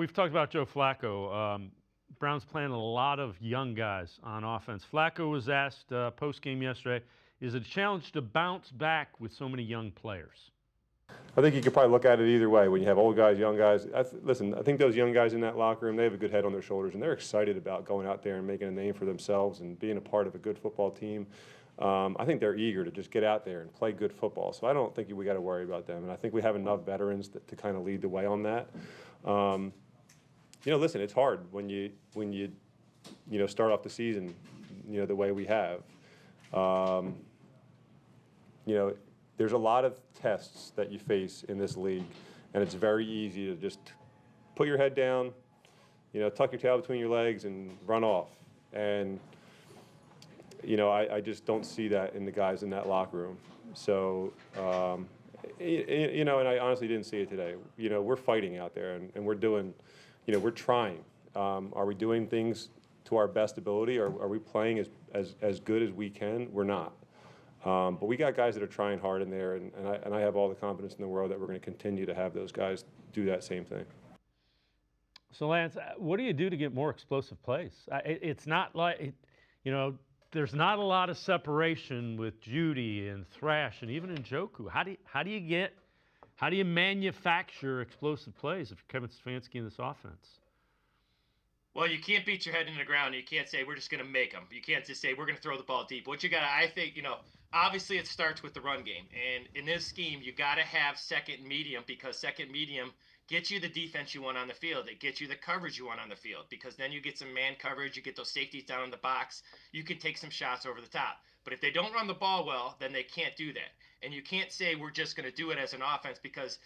we've talked about Joe Flacco. Browns playing a lot of young guys on offense. Flacco was asked post-game yesterday, is it a challenge to bounce back with so many young players? I think you could probably look at it either way. When you have old guys, young guys. Listen, I think those young guys in that locker room, they have a good head on their shoulders, and they're excited about going out there and making a name for themselves and being a part of a good football team. I think they're eager to just get out there and play good football. So I don't think we got to worry about them. And I think we have enough veterans to kind of lead the way on that. Listen, it's hard when you start off the season, the way we have. There's a lot of tests that you face in this league, and it's very easy to just put your head down, tuck your tail between your legs and run off. And, I just don't see that in the guys in that locker room. So, and I honestly didn't see it today. We're fighting out there, and we're doing, we're trying. Are we doing things to our best ability? Are we playing as good as we can? We're not. But we got guys that are trying hard in there, and I have all the confidence in the world that we're going to continue to have those guys do that same thing. So, Lance, what do you do to get more explosive plays? It's not like, there's not a lot of separation with Judy and Thrash and even Njoku. How do you manufacture explosive plays if you're Kevin Stefanski in this offense? Well, you can't beat your head in the ground. You can't say we're just going to make them. You can't just say we're going to throw the ball deep. What you got to, I think, obviously it starts with the run game. And in this scheme, you got to have second medium, because second medium gets you the defense you want on the field. It gets you the coverage you want on the field, because then you get some man coverage. You get those safeties down in the box. You can take some shots over the top. But if they don't run the ball well, then they can't do that. And you can't say we're just going to do it as an offense, because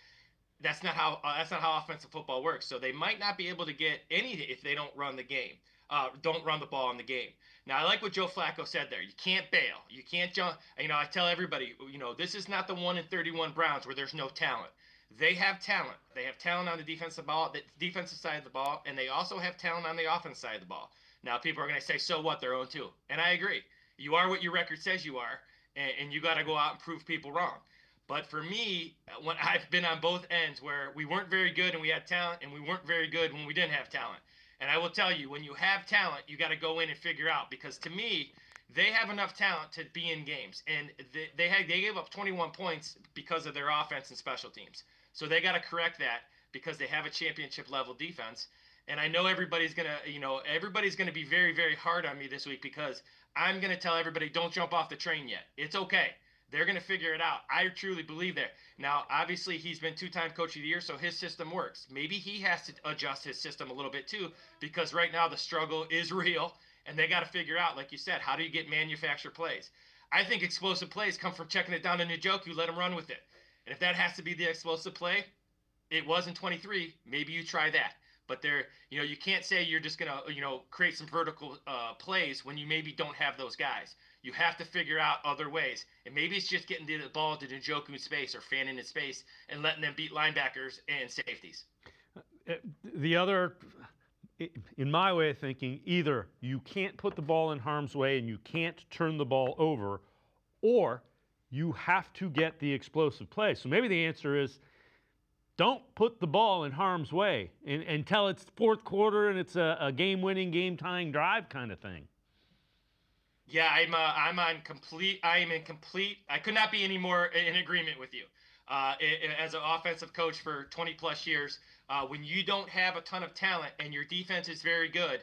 that's not how offensive football works. So they might not be able to get anything if they don't run the game, don't run the ball in the game. Now, I like what Joe Flacco said there. You can't bail. You can't jump. I tell everybody, this is not the 1-31 Browns where there's no talent. They have talent. They have talent on the defensive side of the ball, and they also have talent on the offensive side of the ball. Now, people are going to say, so what? They're 0-2. And I agree. You are what your record says you are, and you got to go out and prove people wrong. But for me, when I've been on both ends where we weren't very good and we had talent, and we weren't very good when we didn't have talent. And I will tell you, when you have talent, you got to go in and figure out, because to me, they have enough talent to be in games. And they gave up 21 points because of their offense and special teams. So they got to correct that, because they have a championship level defense. And I know everybody's going to be very, very hard on me this week, because I'm going to tell everybody, don't jump off the train yet. It's okay. They're going to figure it out. I truly believe that. Now, obviously, he's been two-time coach of the year, so his system works. Maybe he has to adjust his system a little bit too, because right now the struggle is real, and they got to figure out, like you said, how do you get manufactured plays? I think explosive plays come from checking it down to Njoku, let him run with it. And if that has to be the explosive play, it was in 23, maybe you try that. But you can't say you're just going to, create some vertical plays when you maybe don't have those guys. You have to figure out other ways. And maybe it's just getting the ball to Njoku in space or Fanning in space and letting them beat linebackers and safeties. The other, in my way of thinking, either you can't put the ball in harm's way and you can't turn the ball over, or you have to get the explosive play. So maybe the answer is, don't put the ball in harm's way until it's fourth quarter and it's a game-winning, game-tying drive kind of thing. Yeah, I am in complete. I could not be any more in agreement with you. As an offensive coach for 20 plus years, when you don't have a ton of talent and your defense is very good,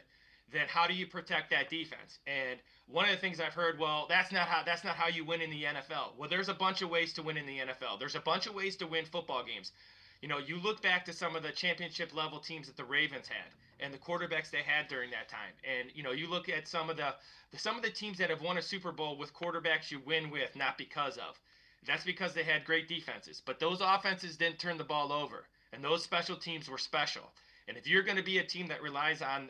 then how do you protect that defense? And one of the things I've heard, well, that's not how you win in the NFL. Well, there's a bunch of ways to win in the NFL. There's a bunch of ways to win football games. You look back to some of the championship level teams that the Ravens had and the quarterbacks they had during that time. And, you look at some of the teams that have won a Super Bowl with quarterbacks you win with, not because of. That's because they had great defenses. But those offenses didn't turn the ball over. And those special teams were special. And if you're going to be a team that relies on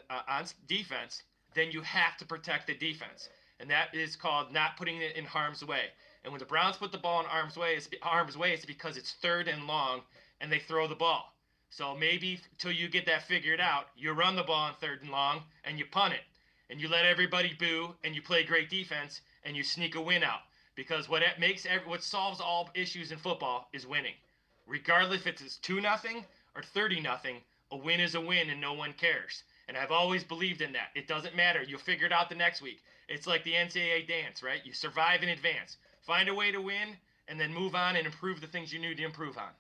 defense, then you have to protect the defense. And that is called not putting it in harm's way. And when the Browns put the ball in harm's way, it's because it's third and long, and they throw the ball. So maybe till you get that figured out, you run the ball on third and long, and you punt it. And you let everybody boo, and you play great defense, and you sneak a win out. Because what solves all issues in football is winning. Regardless if it's 2-0 or 30-0, A win is a win and no one cares. And I've always believed in that. It doesn't matter. You'll figure it out the next week. It's like the NCAA dance, right? You survive in advance. Find a way to win and then move on and improve the things you need to improve on.